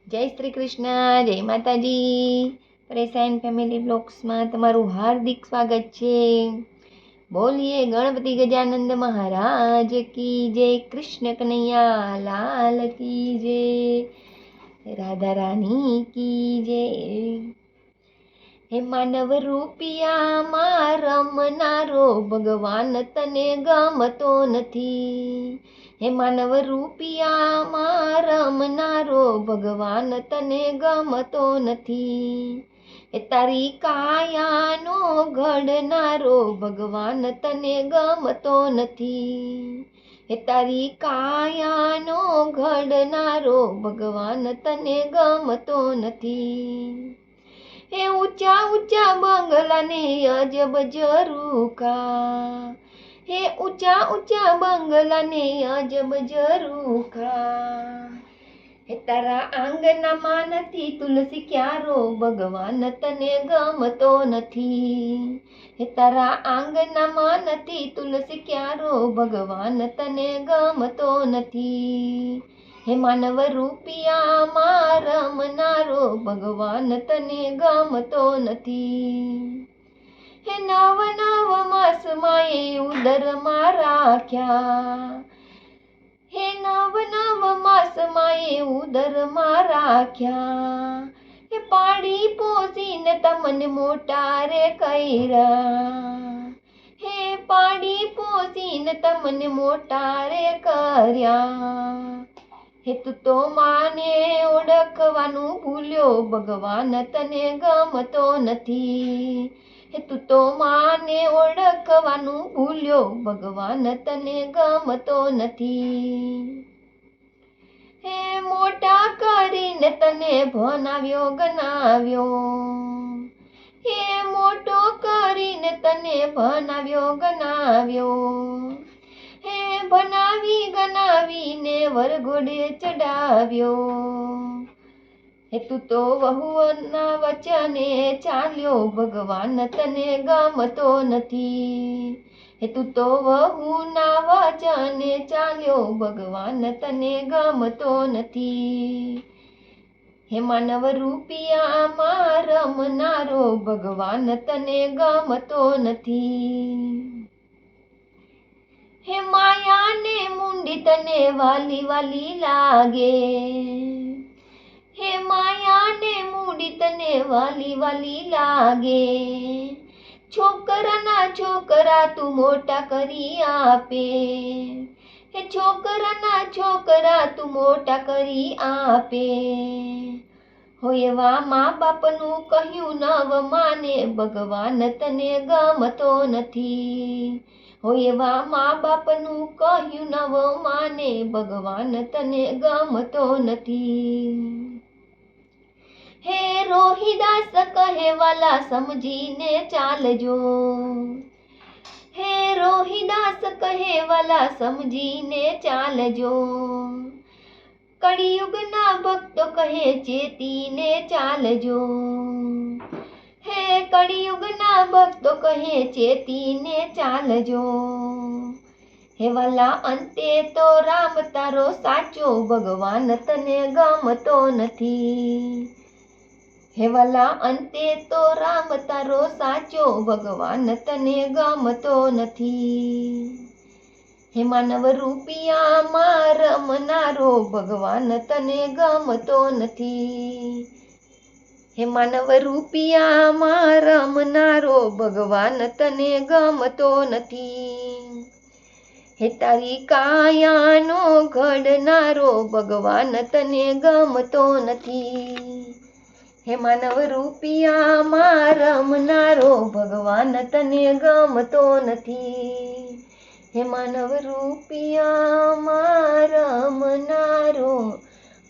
જય શ્રી કૃષ્ણ, જય માતાજી। પરેશાન ફેમિલી બ્લોગ્સમાં તમારું હાર્દિક સ્વાગત છે। બોલીએ ગણપતિ ગજાનંદ મહારાજ કી જય, કૃષ્ણ કનૈયા લાલ કી જય, રાધા રાની કી જય। હે માનવ રૂપિયામાં રમનારો ભગવાન તને ગમતો નથી। હે માનવ રૂપિયામાં રમનારો ભગવાન તને ગમતો નથી। એ તારી કાયાનો ઘડનારો ભગવાન તને ગમતો નથી। એ તારી કાયાનો ઘડનારો ભગવાન તને ગમતો નથી। એ ઊંચા ઊંચા બંગલાને અજબ ઝરૂખા, હે ઊંચા ઊંચા બંગલાને અજબ ઝરૂખા। હે તારા આંગણામાં નથી તુલસી ક્યારો ભગવાન તને ગમતો નથી। હે તારા આંગણામાં નથી તુલસી ક્યારો ભગવાન તને ગમતો નથી। હે માનવ રૂપિયામાં રમનારો ભગવાન તને ગમતો નથી। હે નવ નવ માસમાં એ ઉદરમાં રાખ્યા, હે નવ નવ માસમાં એ ઉદરમાં રાખ્યા। હે પાડી પોસીને તમને મોટા રે કર્યા, હે પાડી પોસીને તમને મોટા રે કર્યા। હે તું તો માને ઓળખવાનું ભૂલ્યો ભગવાન તને ગમતો નથી। હે તું તો માને ઓળખવાનું ભૂલ્યો ભગવાન તને ગમતો નથી। હે મોટા કરીને તને ભણાવ્યો ગણાવ્યો, હે મોટો કરીને તને ભણાવ્યો ગણાવ્યો। હે ભણાવી ગણાવીને વરઘોડે ચડાવ્યો। હે તું તો વહુઓના વચને ચાલ્યો ભગવાન તને ગમતો નથી। હે તું તો વહુના વચને ચાલ્યો ભગવાન તને ગમતો નથી। હે માનવ રૂપિયામાં રમનારો ભગવાન તને ગમતો નથી। હે માયાને મુંડી તને વાલી વાલી લાગે, હે માયાને મુંડી તને વાલી વાલી લાગે। છોકરાના છોકરા તું મોટા કરી આપે, હે છોકરાના છોકરા તું મોટા કરી આપે। હોય એવા મા બાપનું કહ્યું નવ માને ભગવાન તને ગમતો નથી। હોય એવા મા બાપનું કહ્યું નવ માને ભગવાન તને ગમતો નથી। હે રોહિદાસ કહે વાલા સમજીને ચાલજો, હે રોહિદાસ કહે વાલા સમજીને ચાલજો। કળિયુગના ભક્તો કહે ચેતીને ચાલજો, હે કળિયુગના ભક્તો કહે ચેતીને ચાલજો। હે વાલા અંતે તો રામ તારો સાચો ભગવાન તને ગમતો નથી। હે વાલા અંતે તો રામ તારો સાચો ભગવાન તને ગમતો નથી। હે માનવ રૂપિયામાં રમનારો ભગવાન તને ગમતો નથી। હે માનવ રૂપિયામાં રમનારો ભગવાન તને ગમતો નથી। હે તારી કાયાનો ઘડનારો ભગવાન તને ગમતો નથી। હે માનવ રૂપિયામાં રમનારો ભગવાન તને ગમતો નથી। હે માનવ રૂપિયામાં રમનારો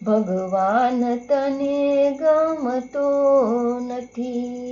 ભગવાન તને ગમતો નથી।